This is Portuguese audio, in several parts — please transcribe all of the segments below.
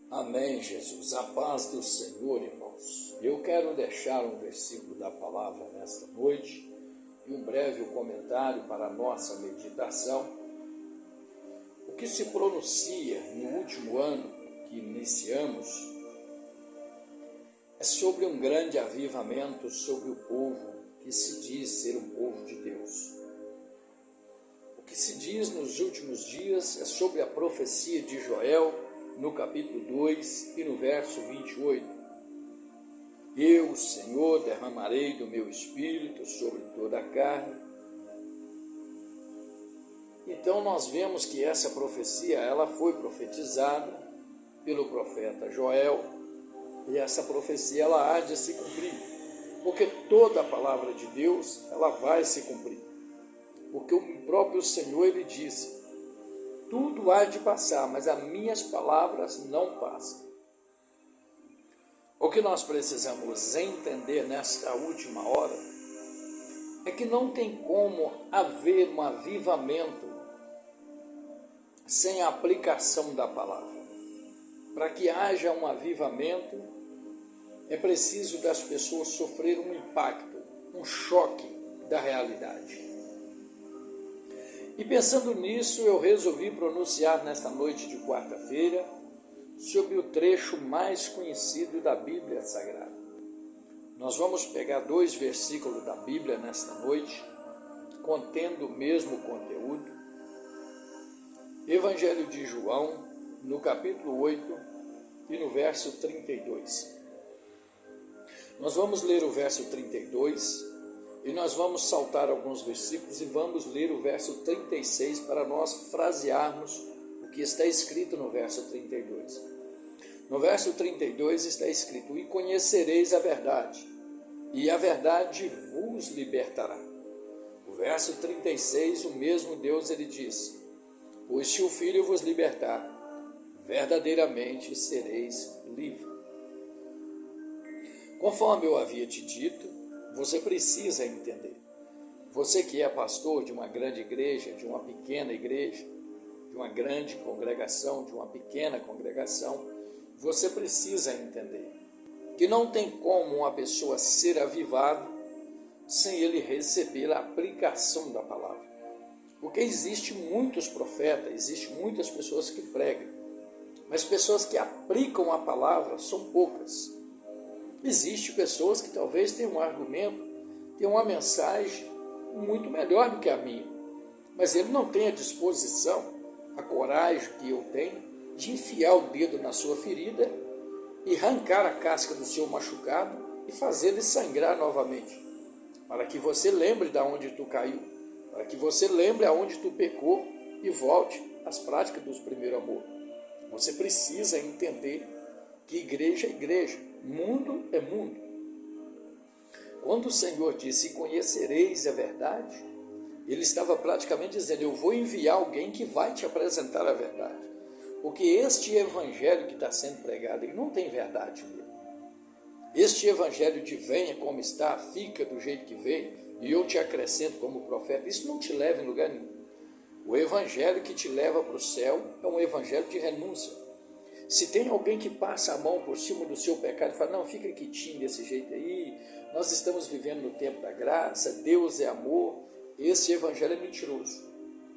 Amém, Jesus. A paz do Senhor, irmãos. Eu quero deixar um versículo da palavra nesta noite e um breve comentário para a nossa meditação. O que se pronuncia no último ano que iniciamos é sobre um grande avivamento sobre o povo que se diz ser um povo de Deus. O que se diz nos últimos dias é sobre a profecia de Joel, no capítulo 2 e no verso 28. Eu, Senhor, derramarei do meu espírito sobre toda a carne. Então nós vemos que essa profecia, ela foi profetizada pelo profeta Joel, e essa profecia ela há de se cumprir, porque toda a palavra de Deus, ela vai se cumprir. Porque o próprio Senhor, ele disse: tudo há de passar, mas as minhas palavras não passam. O que nós precisamos entender nesta última hora é que não tem como haver um avivamento sem a aplicação da palavra. Para que haja um avivamento, é preciso das pessoas sofrerem um impacto, um choque da realidade. E pensando nisso, eu resolvi pronunciar nesta noite de quarta-feira sobre o trecho mais conhecido da Bíblia Sagrada. Nós vamos pegar 2 versículos da Bíblia nesta noite, contendo o mesmo conteúdo. Evangelho de João, no capítulo 8 e no verso 32. Nós vamos ler o verso 32 e nós vamos saltar alguns versículos e vamos ler o verso 36 para nós frasearmos o que está escrito no verso 32. No verso 32 está escrito: e conhecereis a verdade, e a verdade vos libertará. O verso 36, o mesmo Deus, ele diz: pois se o Filho vos libertar, verdadeiramente sereis livres. Conforme eu havia te dito, você precisa entender. Você que é pastor de uma grande igreja, de uma pequena igreja, de uma grande congregação, de uma pequena congregação, você precisa entender que não tem como uma pessoa ser avivada sem ele receber a aplicação da palavra. Porque existe muitos profetas, existe muitas pessoas que pregam, mas pessoas que aplicam a palavra são poucas. Existem pessoas que talvez tenham um argumento, tenham uma mensagem muito melhor do que a minha, mas ele não tem a disposição, a coragem que eu tenho de enfiar o dedo na sua ferida e arrancar a casca do seu machucado e fazer ele sangrar novamente, para que você lembre de onde tu caiu, para que você lembre aonde tu pecou e volte às práticas dos primeiros amor. Você precisa entender que igreja é igreja, mundo é mundo. Quando o Senhor disse: conhecereis a verdade, ele estava praticamente dizendo: eu vou enviar alguém que vai te apresentar a verdade. Porque este evangelho que está sendo pregado, ele não tem verdade nele. Este evangelho de venha como está, fica do jeito que veio, e eu te acrescento como profeta, isso não te leva em lugar nenhum. O evangelho que te leva para o céu é um evangelho de renúncia. Se tem alguém que passa a mão por cima do seu pecado e fala: não, fica quietinho desse jeito aí, nós estamos vivendo no tempo da graça, Deus é amor, esse evangelho é mentiroso,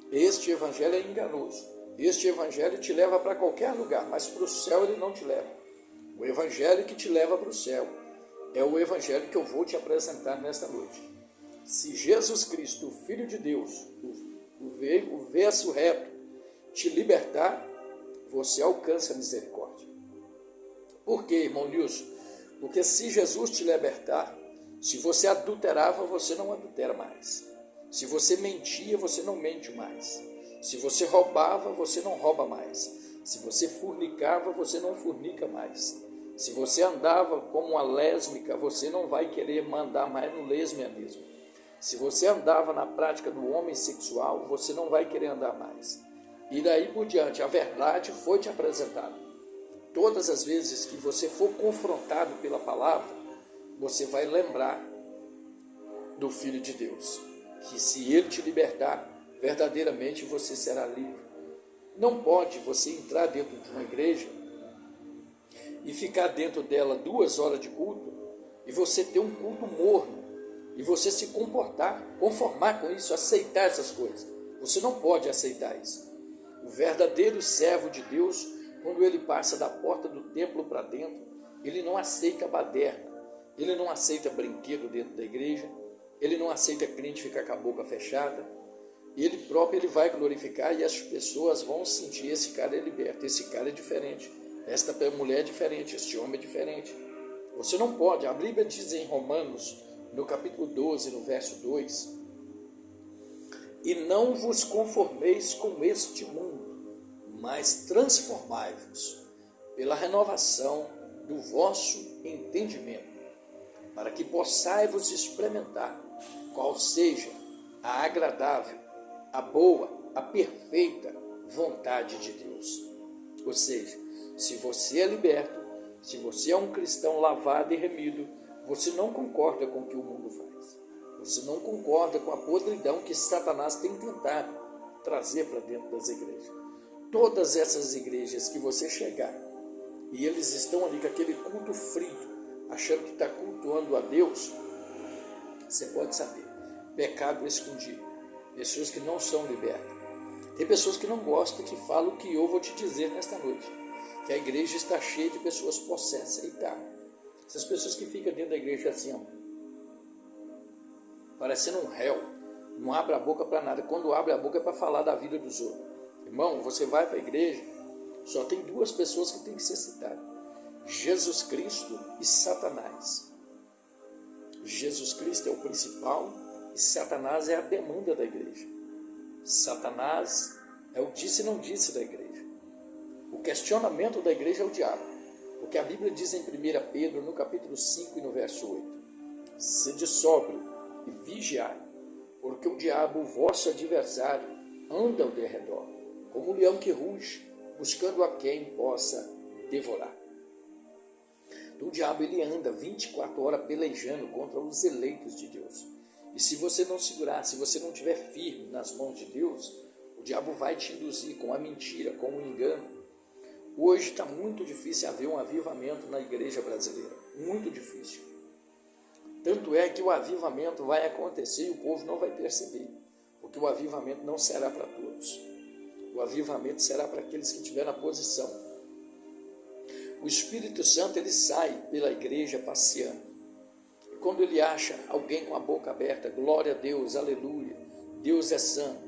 este evangelho é enganoso, este evangelho te leva para qualquer lugar, mas para o céu ele não te leva. O evangelho que te leva para o céu é o evangelho que eu vou te apresentar nesta noite. Se Jesus Cristo, o Filho de Deus, o verso reto, te libertar, você alcança a misericórdia. Por quê, irmão Nilson? Porque se Jesus te libertar, se você adulterava, você não adultera mais. Se você mentia, você não mente mais. Se você roubava, você não rouba mais. Se você fornicava, você não fornica mais. Se você andava como uma lésbica, você não vai querer mandar mais no lesbianismo. Se você andava na prática do homem sexual, você não vai querer andar mais. E daí por diante, a verdade foi te apresentada. Todas as vezes que você for confrontado pela palavra, você vai lembrar do Filho de Deus, que se ele te libertar, verdadeiramente você será livre. Não pode você entrar dentro de uma igreja e ficar dentro dela 2 horas de culto, e você ter um culto morno, e você se conformar com isso, aceitar essas coisas. Você não pode aceitar isso. O verdadeiro servo de Deus, quando ele passa da porta do templo para dentro, ele não aceita baderna, ele não aceita brinquedo dentro da igreja, ele não aceita crente ficar com a boca fechada. Ele próprio ele vai glorificar e as pessoas vão sentir: esse cara é liberto, esse cara é diferente, esta mulher é diferente, este homem é diferente. Você não pode. A Bíblia diz em Romanos, no capítulo 12, no verso 2: e não vos conformeis com este mundo, mas transformai-vos pela renovação do vosso entendimento, para que possais experimentar qual seja a agradável, a boa, a perfeita vontade de Deus. Ou seja, se você é liberto, se você é um cristão lavado e remido, você não concorda com o que o mundo faz. Você não concorda com a podridão que Satanás tem tentado trazer para dentro das igrejas. Todas essas igrejas que você chegar e eles estão ali com aquele culto frio, achando que está cultuando a Deus, você pode saber: pecado escondido. Pessoas que não são libertas. Tem pessoas que não gostam, que falam o que eu vou te dizer nesta noite, que a igreja está cheia de pessoas possessas. E tá. Essas pessoas que ficam dentro da igreja assim, ó, parecendo um réu, não abre a boca para nada. Quando abre a boca é para falar da vida dos outros. Irmão, você vai para a igreja, só tem 2 pessoas que tem que ser citadas: Jesus Cristo e Satanás. Jesus Cristo é o principal e Satanás é a demanda da igreja. Satanás é o disse e não disse da igreja. O questionamento da igreja é o diabo. Porque a Bíblia diz em 1 Pedro, no capítulo 5 e no verso 8: sede sóbrio e vigiai, porque o diabo, o vosso adversário, anda ao derredor, como um leão que ruge, buscando a quem possa devorar. Então, o diabo ele anda 24 horas pelejando contra os eleitos de Deus. E se você não segurar, se você não estiver firme nas mãos de Deus, o diabo vai te induzir com a mentira, com o engano. Hoje está muito difícil haver um avivamento na igreja brasileira. Muito difícil. Tanto é que o avivamento vai acontecer e o povo não vai perceber. Porque o avivamento não será para todos. O avivamento será para aqueles que estiverem na posição. O Espírito Santo ele sai pela igreja passeando. Quando ele acha alguém com a boca aberta, glória a Deus, aleluia, Deus é santo,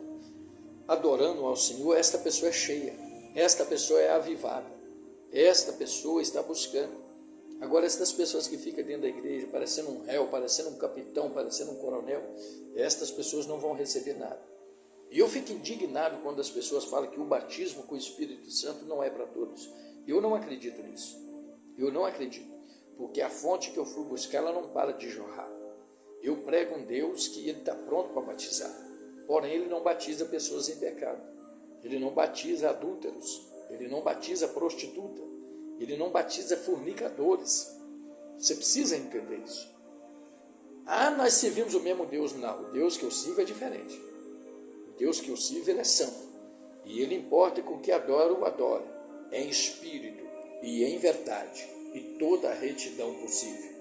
adorando ao Senhor, esta pessoa é cheia, esta pessoa é avivada, esta pessoa está buscando. Agora, essas pessoas que ficam dentro da igreja, parecendo um réu, parecendo um capitão, parecendo um coronel, estas pessoas não vão receber nada. E eu fico indignado quando as pessoas falam que o batismo com o Espírito Santo não é para todos. Eu não acredito nisso, eu não acredito. Porque a fonte que eu fui buscar, ela não para de jorrar. Eu prego um Deus que ele está pronto para batizar. Porém, ele não batiza pessoas em pecado. Ele não batiza adúlteros. Ele não batiza prostituta. Ele não batiza fornicadores. Você precisa entender isso. Ah, nós servimos o mesmo Deus. Não, o Deus que eu sirvo é diferente. O Deus que eu sirvo, ele é santo. E ele importa com que adora o adora. Em espírito e em verdade. E toda a retidão possível.